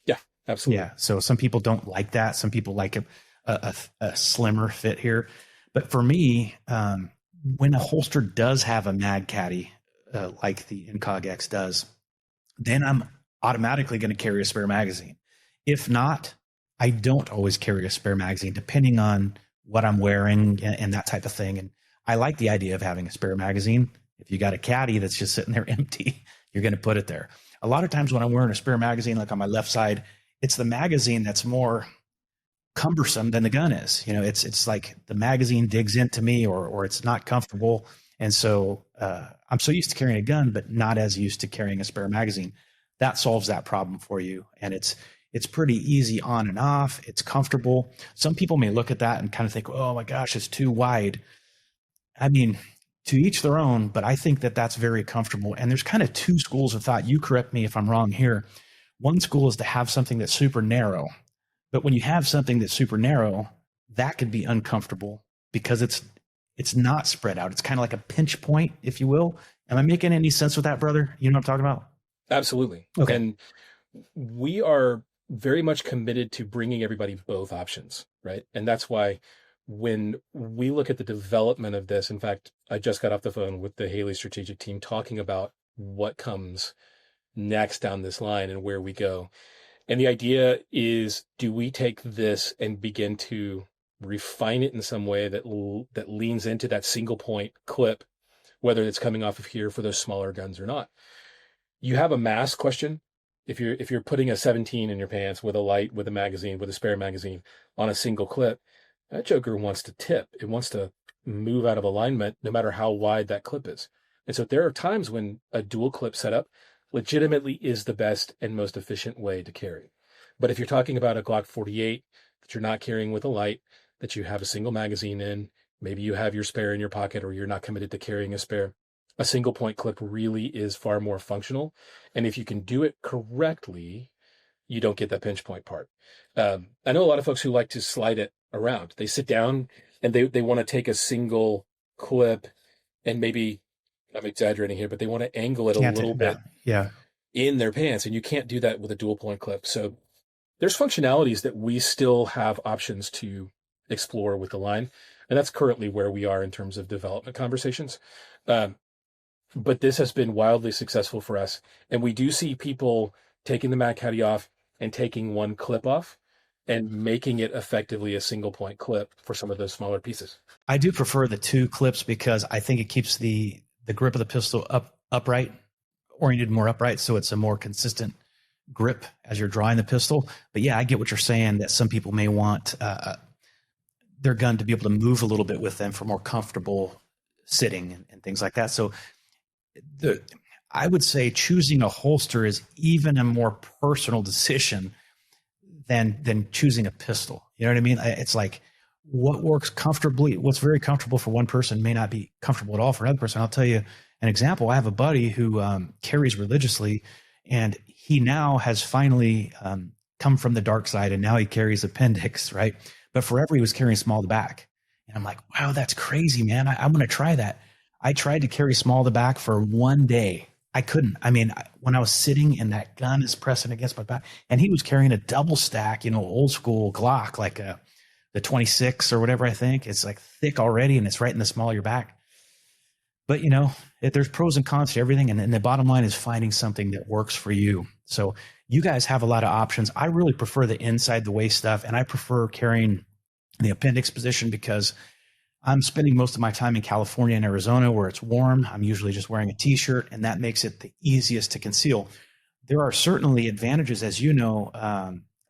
Yeah, absolutely. Yeah. So some people don't like that. Some people like a slimmer fit here. But for me, when a holster does have a mag caddy, like the Incog X does, then I'm automatically going to carry a spare magazine. If not, I don't always carry a spare magazine, depending on what I'm wearing and that type of thing. And I like the idea of having a spare magazine. If you got a caddy that's just sitting there empty, you're going to put it there. A lot of times when I'm wearing a spare magazine, like on my left side, it's the magazine that's more cumbersome than the gun is. It's like the magazine digs into me, or it's not comfortable. And so I'm so used to carrying a gun, but not as used to carrying a spare magazine. That solves that problem for you. And it's pretty easy on and off. It's comfortable. Some people may look at that and kind of think, oh my gosh, it's too wide. I mean, to each their own, but I think that that's very comfortable. And there's kind of 2 schools of thought. You correct me if I'm wrong here. One school is to have something that's super narrow. But when you have something that's super narrow, that could be uncomfortable because it's not spread out. It's kind of like a pinch point, if you will. Am I making any sense with that, brother? You know what I'm talking about? Absolutely. Okay. And we are very much committed to bringing everybody both options, right? And that's why when we look at the development of this, in fact, I just got off the phone with the Haley strategic team talking about what comes next down this line and where we go. And the idea is, do we take this and begin to refine it in some way that leans into that single point clip, whether it's coming off of here for those smaller guns or not? You have a mass question. If you're putting a 17 in your pants with a light, with a magazine, with a spare magazine on a single clip, that joker wants to tip. It wants to move out of alignment no matter how wide that clip is. And so there are times when a dual clip setup legitimately is the best and most efficient way to carry. But if you're talking about a Glock 48 that you're not carrying with a light, that you have a single magazine in, maybe you have your spare in your pocket, or you're not committed to carrying a spare, a single point clip really is far more functional. And if you can do it correctly, you don't get that pinch point part. I know a lot of folks who like to slide it around. They sit down and they want to take a single clip and maybe, I'm exaggerating here, but they want to angle it a little bit in their pants. And you can't do that with a dual point clip. So there's functionalities that we still have options to explore with the line. And that's currently where we are in terms of development conversations. But this has been wildly successful for us. And we do see people taking the mag caddy off and taking one clip off and making it effectively a single point clip for some of those smaller pieces. I do prefer the 2 clips because I think it keeps the grip of the pistol upright, oriented more upright. So it's a more consistent grip as you're drawing the pistol. But yeah, I get what you're saying, that some people may want their gun to be able to move a little bit with them for more comfortable sitting and things like that. So I would say choosing a holster is even a more personal decision than choosing a pistol. You know what I mean? It's like what works comfortably, what's very comfortable for one person may not be comfortable at all for another person. I'll tell you an example. I have a buddy who carries religiously, and he now has finally come from the dark side, and now he carries appendix, right? but forever he was carrying small to back. And I'm like, wow, that's crazy, man. I'm going to try that. I tried to carry small to back for one day. I couldn't. I mean, when I was sitting and that gun is pressing against my back, and he was carrying a double stack, old school Glock, like the 26 or whatever, I think. It's like thick already, and it's right in the small of your back. But, there's pros and cons to everything. And the bottom line is finding something that works for you. So you guys have a lot of options. I really prefer the inside the waist stuff, and I prefer carrying the appendix position because I'm spending most of my time in California and Arizona where it's warm. I'm usually just wearing a t-shirt, and that makes it the easiest to conceal. There are certainly advantages, as you know,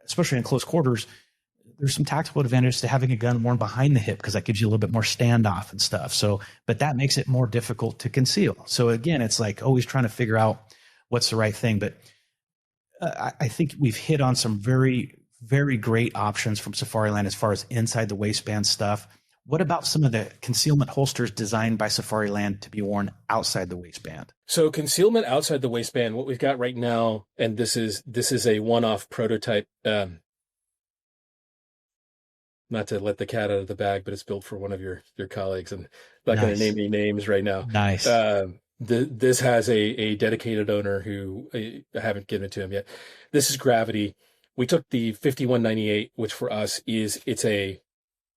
especially in close quarters. There's some tactical advantages to having a gun worn behind the hip because that gives you a little bit more standoff and stuff. So, but that makes it more difficult to conceal. So again, it's like always trying to figure out what's the right thing. But I think we've hit on some very, very great options from Safariland as far as inside the waistband stuff. What about some of the concealment holsters designed by Safariland to be worn outside the waistband? So concealment outside the waistband, what we've got right now, and this is a one-off prototype, not to let the cat out of the bag, but it's built for one of your colleagues, and I'm not going to name any names right now. Nice. This has a dedicated owner who I haven't given it to him yet. This is Gravity. We took the 5198, which for us it's a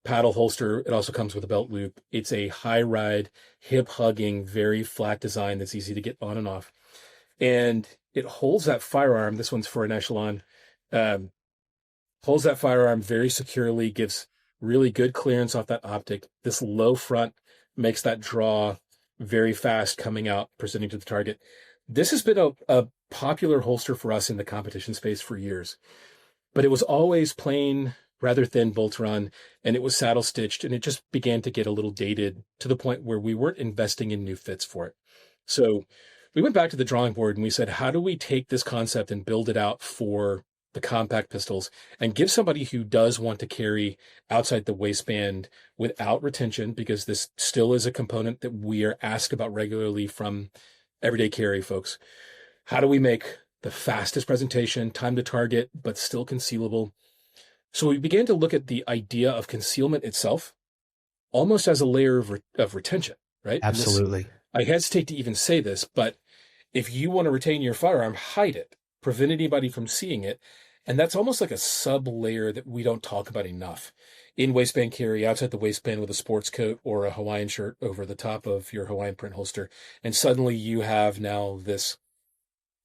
paddle holster. It also comes with a belt loop. It's a high ride, hip hugging, very flat design that's easy to get on and off. And it holds that firearm. This one's for an Echelon. Holds that firearm very securely, gives really good clearance off that optic. This low front makes that draw very fast coming out, presenting to the target. This has been a popular holster for us in the competition space for years, but it was always plain, rather thin bolt run, and it was saddle stitched, and it just began to get a little dated to the point where we weren't investing in new fits for it. So we went back to the drawing board and we said, how do we take this concept and build it out for the compact pistols and give somebody who does want to carry outside the waistband without retention, because this still is a component that we are asked about regularly from everyday carry folks. How do we make the fastest presentation, time to target, but still concealable? So we began to look at the idea of concealment itself almost as a layer of retention, right? Absolutely. I hesitate to even say this, but if you want to retain your firearm, hide it, prevent anybody from seeing it. And that's almost like a sub layer that we don't talk about enough. In waistband carry, outside the waistband with a sports coat or a Hawaiian shirt over the top of your Hawaiian print holster. And suddenly you have now this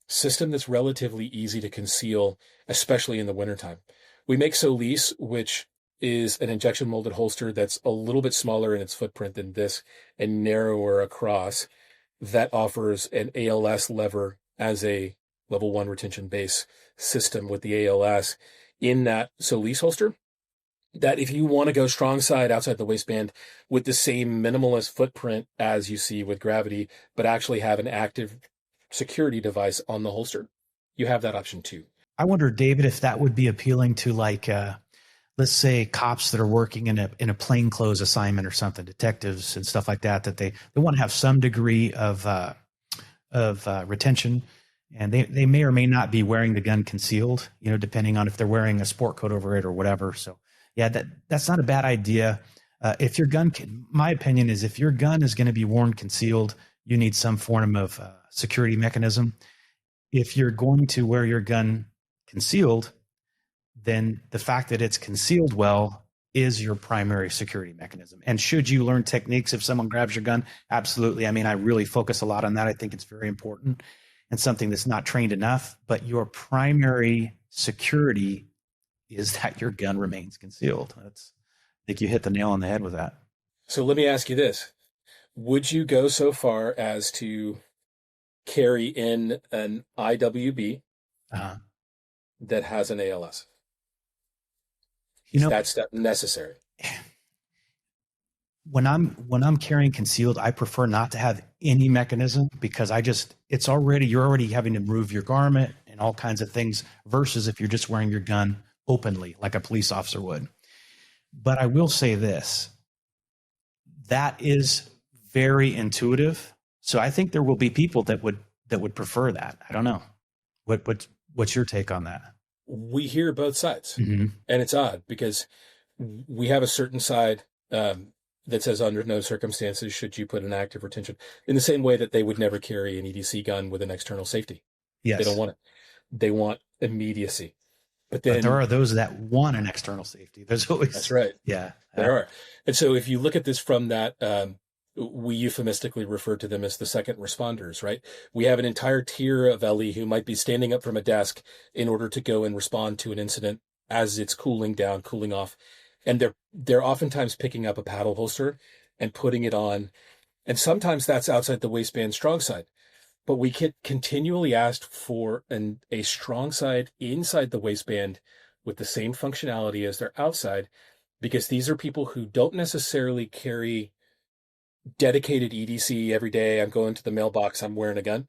system that's relatively easy to conceal, especially in the wintertime. We make Solis, which is an injection molded holster that's a little bit smaller in its footprint than this and narrower across, that offers an ALS lever as a level 1 retention base system with the ALS in that Solis holster, that if you want to go strong side outside the waistband with the same minimalist footprint as you see with Gravity, but actually have an active security device on the holster, you have that option too. I wonder, David, if that would be appealing to let's say cops that are working in a plainclothes assignment or something, detectives and stuff like that, that they want to have some degree of retention. And they may or may not be wearing the gun concealed, depending on if they're wearing a sport coat over it or whatever. So yeah, that's not a bad idea. If your gun, my opinion is if your gun is going to be worn concealed, you need some form of security mechanism. If you're going to wear your gun concealed, then the fact that it's concealed well is your primary security mechanism. And should you learn techniques if someone grabs your gun? Absolutely. I mean, I really focus a lot on that. I think it's very important and something that's not trained enough, but your primary security is that your gun remains concealed. I think you hit the nail on the head with that. So let me ask you this. Would you go so far as to carry in an IWB that has an ALS? Is that step necessary? When I'm carrying concealed, I prefer not to have any mechanism because you're already having to move your garment and all kinds of things versus if you're just wearing your gun openly like a police officer would. But I will say this, that is very intuitive. So I think there will be people that would prefer that. I don't know. What's your take on that? We hear both sides, mm-hmm. and it's odd because we have a certain side that says under no circumstances should you put an active retention, in the same way that they would never carry an EDC gun with an external safety. Yes. They don't want it. They want immediacy. But there are those that want an external safety. There's always. That's right. Yeah. There are. And so if you look at this from that, we euphemistically refer to them as the second responders, right? We have an entire tier of LE who might be standing up from a desk in order to go and respond to an incident as it's cooling down, cooling off. And they're oftentimes picking up a paddle holster and putting it on. And sometimes that's outside the waistband strong side. But we get continually asked for a strong side inside the waistband with the same functionality as their outside, because these are people who don't necessarily carry dedicated EDC every day. I'm going to the mailbox, I'm wearing a gun.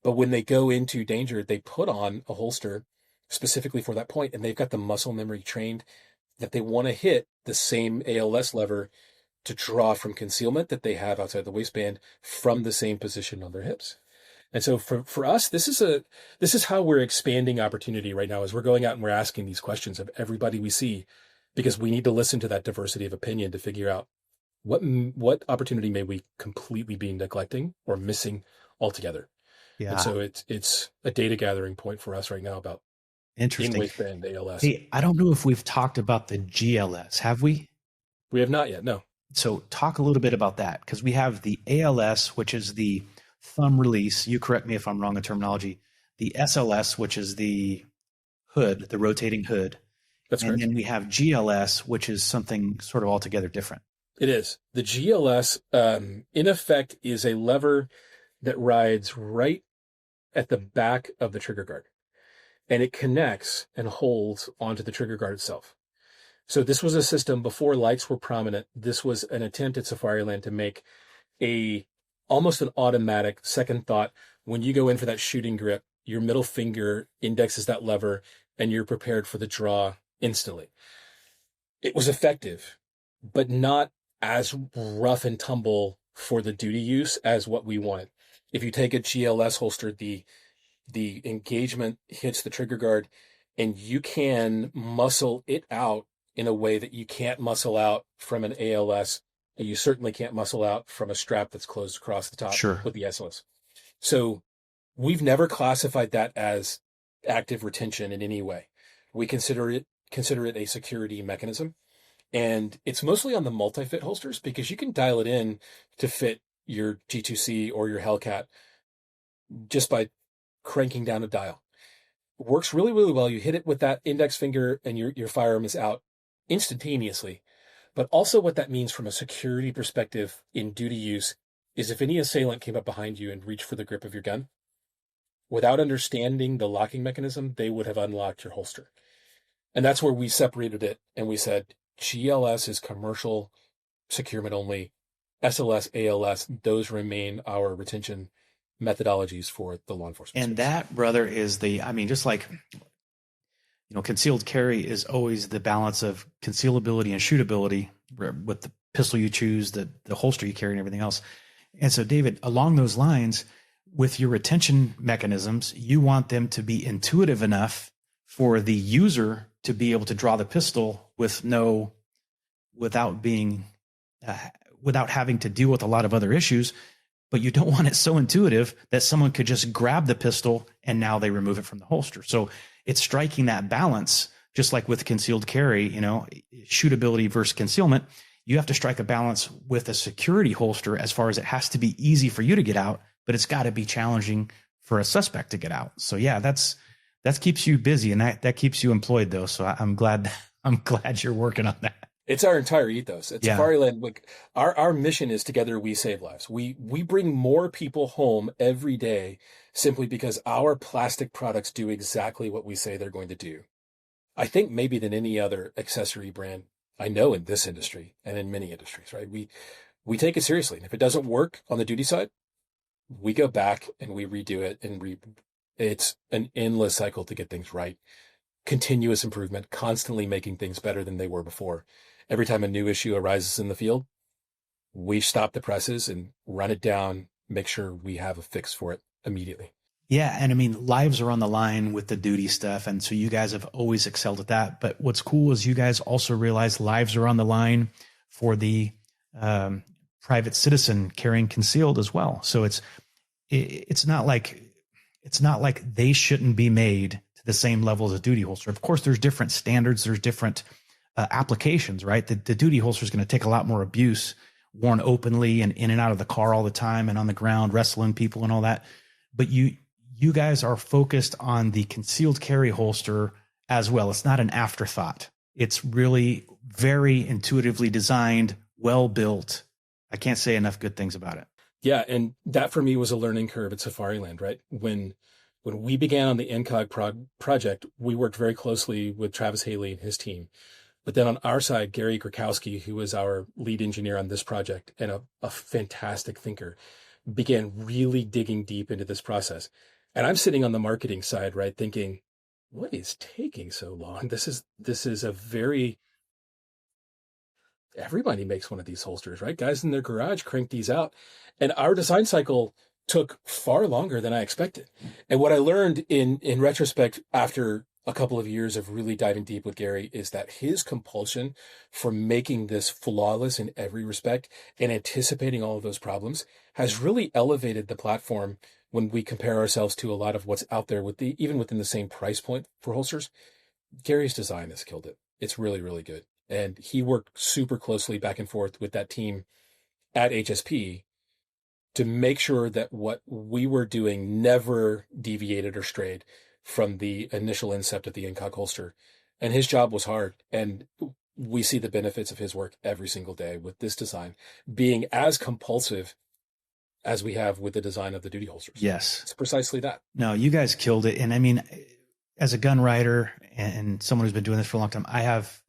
But when they go into danger, they put on a holster specifically for that point, and they've got the muscle memory trained that they want to hit the same ALS lever to draw from concealment that they have outside the waistband from the same position on their hips. And so for us, this is how we're expanding opportunity right now, as we're going out and we're asking these questions of everybody we see, because we need to listen to that diversity of opinion to figure out what opportunity may we completely be neglecting or missing altogether. Yeah. And so it's a data gathering point for us right now about in-waistband ALS. Hey, I don't know if we've talked about the GLS, have we? We have not yet, no. So talk a little bit about that, because we have the ALS, which is the thumb release. You correct me if I'm wrong in terminology. The SLS, which is the hood, the rotating hood. That's correct. And then we have GLS, which is something sort of altogether different. It is. The GLS, in effect, is a lever that rides right at the back of the trigger guard, and it connects and holds onto the trigger guard itself. So this was a system before lights were prominent. This was an attempt at Safariland to make almost an automatic second thought. When you go in for that shooting grip, your middle finger indexes that lever and you're prepared for the draw instantly. It was effective, but not as rough and tumble for the duty use as what we wanted. If you take a GLS holster, the engagement hits the trigger guard and you can muscle it out in a way that you can't muscle out from an ALS. And you certainly can't muscle out from a strap that's closed across the top with the SLS. So we've never classified that as active retention in any way. We consider it a security mechanism. And it's mostly on the multi-fit holsters, because you can dial it in to fit your G2C or your Hellcat just by cranking down a dial. It works really, really well. You hit it with that index finger and your firearm is out instantaneously. But also what that means from a security perspective in duty use is if any assailant came up behind you and reached for the grip of your gun, without understanding the locking mechanism, they would have unlocked your holster. And that's where we separated it. And we said, GLS is commercial securement only. SLS, ALS, those remain our retention methodologies for the law enforcement. And that, brother, is just like, concealed carry is always the balance of concealability and shootability with the pistol you choose, the holster you carry, and everything else. And so, David, along those lines, with your retention mechanisms, you want them to be intuitive enough for the user to be able to draw the pistol without having to deal with a lot of other issues. But you don't want it so intuitive that someone could just grab the pistol and now they remove it from the holster. So it's striking that balance, just like with concealed carry, shootability versus concealment. You have to strike a balance with a security holster as far as it has to be easy for you to get out, but it's got to be challenging for a suspect to get out. So yeah, that keeps you busy, and that keeps you employed though. So I'm glad you're working on that. It's our entire ethos. It's Safariland. Like our mission is together we save lives. We bring more people home every day simply because our plastic products do exactly what we say they're going to do. I think maybe than any other accessory brand I know in this industry and in many industries, right? We take it seriously. And if it doesn't work on the duty side, we go back and we redo it, and it's an endless cycle to get things right. Continuous improvement, constantly making things better than they were before. Every time a new issue arises in the field, we stop the presses and run it down, make sure we have a fix for it immediately. Yeah. And I mean, lives are on the line with the duty stuff. And so you guys have always excelled at that. But what's cool is you guys also realize lives are on the line for the private citizen carrying concealed as well. So it's not like they shouldn't be made to the same level as a duty holster. Of course, there's different standards. There's different applications, right? The duty holster is going to take a lot more abuse, worn openly and in and out of the car all the time and on the ground, wrestling people and all that. But you guys are focused on the concealed carry holster as well. It's not an afterthought. It's really very intuitively designed, well built. I can't say enough good things about it. Yeah, and that for me was a learning curve at Safariland, right? When we began on the Incog project, we worked very closely with Travis Haley and his team. But then on our side, Gary Krakowski, who was our lead engineer on this project and a fantastic thinker, began really digging deep into this process. And I'm sitting on the marketing side, right, thinking, what is taking so long? This is a very, everybody makes one of these holsters, right? Guys in their garage crank these out. And our design cycle took far longer than I expected. And what I learned in retrospect after a couple of years of really diving deep with Gary is that his compulsion for making this flawless in every respect and anticipating all of those problems has really elevated the platform when we compare ourselves to a lot of what's out there even within the same price point for holsters. Gary's design has killed it. It's really, really good. And he worked super closely back and forth with that team at HSP to make sure that what we were doing never deviated or strayed from the initial incept of the Incog holster. And his job was hard. And we see the benefits of his work every single day with this design being as compulsive as we have with the design of the duty holsters. Yes. It's precisely that. No, you guys killed it. And I mean, as a gun writer and someone who's been doing this for a long time, I have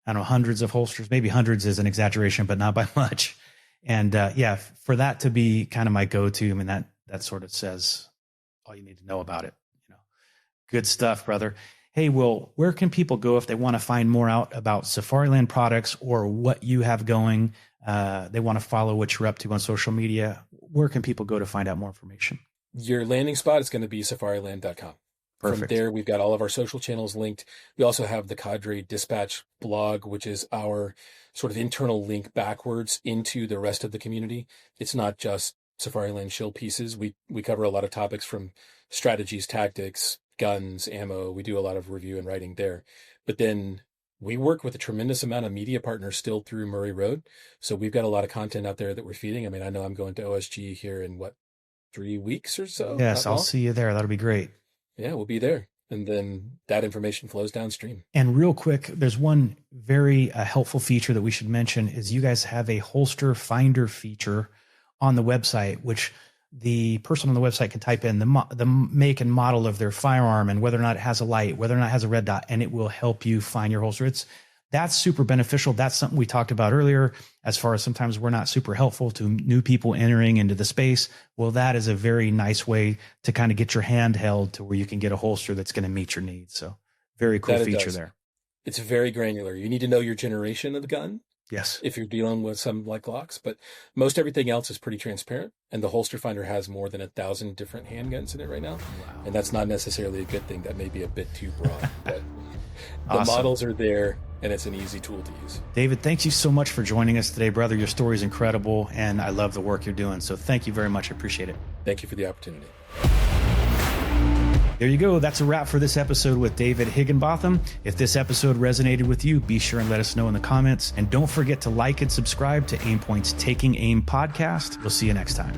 hundreds of holsters. Maybe hundreds is an exaggeration, but not by much. And for that to be kind of my go-to, I mean, that sort of says all you need to know about it. Good stuff, brother. Hey, Will, where can people go if they want to find more out about Safariland products or what you have going? They want to follow what you're up to on social media. Where can people go to find out more information? Your landing spot is going to be safariland.com. Perfect. From there, we've got all of our social channels linked. We also have the Cadre Dispatch blog, which is our sort of internal link backwards into the rest of the community. It's not just Safariland shill pieces. We cover a lot of topics from strategies, tactics, guns, ammo. We do a lot of review and writing there. But then we work with a tremendous amount of media partners still through Murray Road. So we've got a lot of content out there that we're feeding. I mean, I know I'm going to OSG here in 3 weeks or so? Yes, I'll see you there. That'll be great. Yeah, we'll be there. And then that information flows downstream. And real quick, there's one very helpful feature that we should mention is you guys have a holster finder feature on the website, which the person on the website can type in the make and model of their firearm and whether or not it has a light, whether or not it has a red dot, and it will help you find your holster. That's super beneficial. That's something we talked about earlier, as far as sometimes we're not super helpful to new people entering into the space. Well, that is a very nice way to kind of get your hand held to where you can get a holster that's going to meet your needs. So very cool feature there. It's very granular. You need to know your generation of the gun. Yes. If you're dealing with some like Glocks, but most everything else is pretty transparent. And the holster finder has more than 1,000 different handguns in it right now. Wow. And that's not necessarily a good thing. That may be a bit too broad, but the models are there and it's an easy tool to use. David, thank you so much for joining us today, brother. Your story is incredible and I love the work you're doing. So thank you very much. I appreciate it. Thank you for the opportunity. There you go. That's a wrap for this episode with David Higginbotham. If this episode resonated with you, be sure and let us know in the comments. And don't forget to like and subscribe to Aimpoint's Taking Aim podcast. We'll see you next time.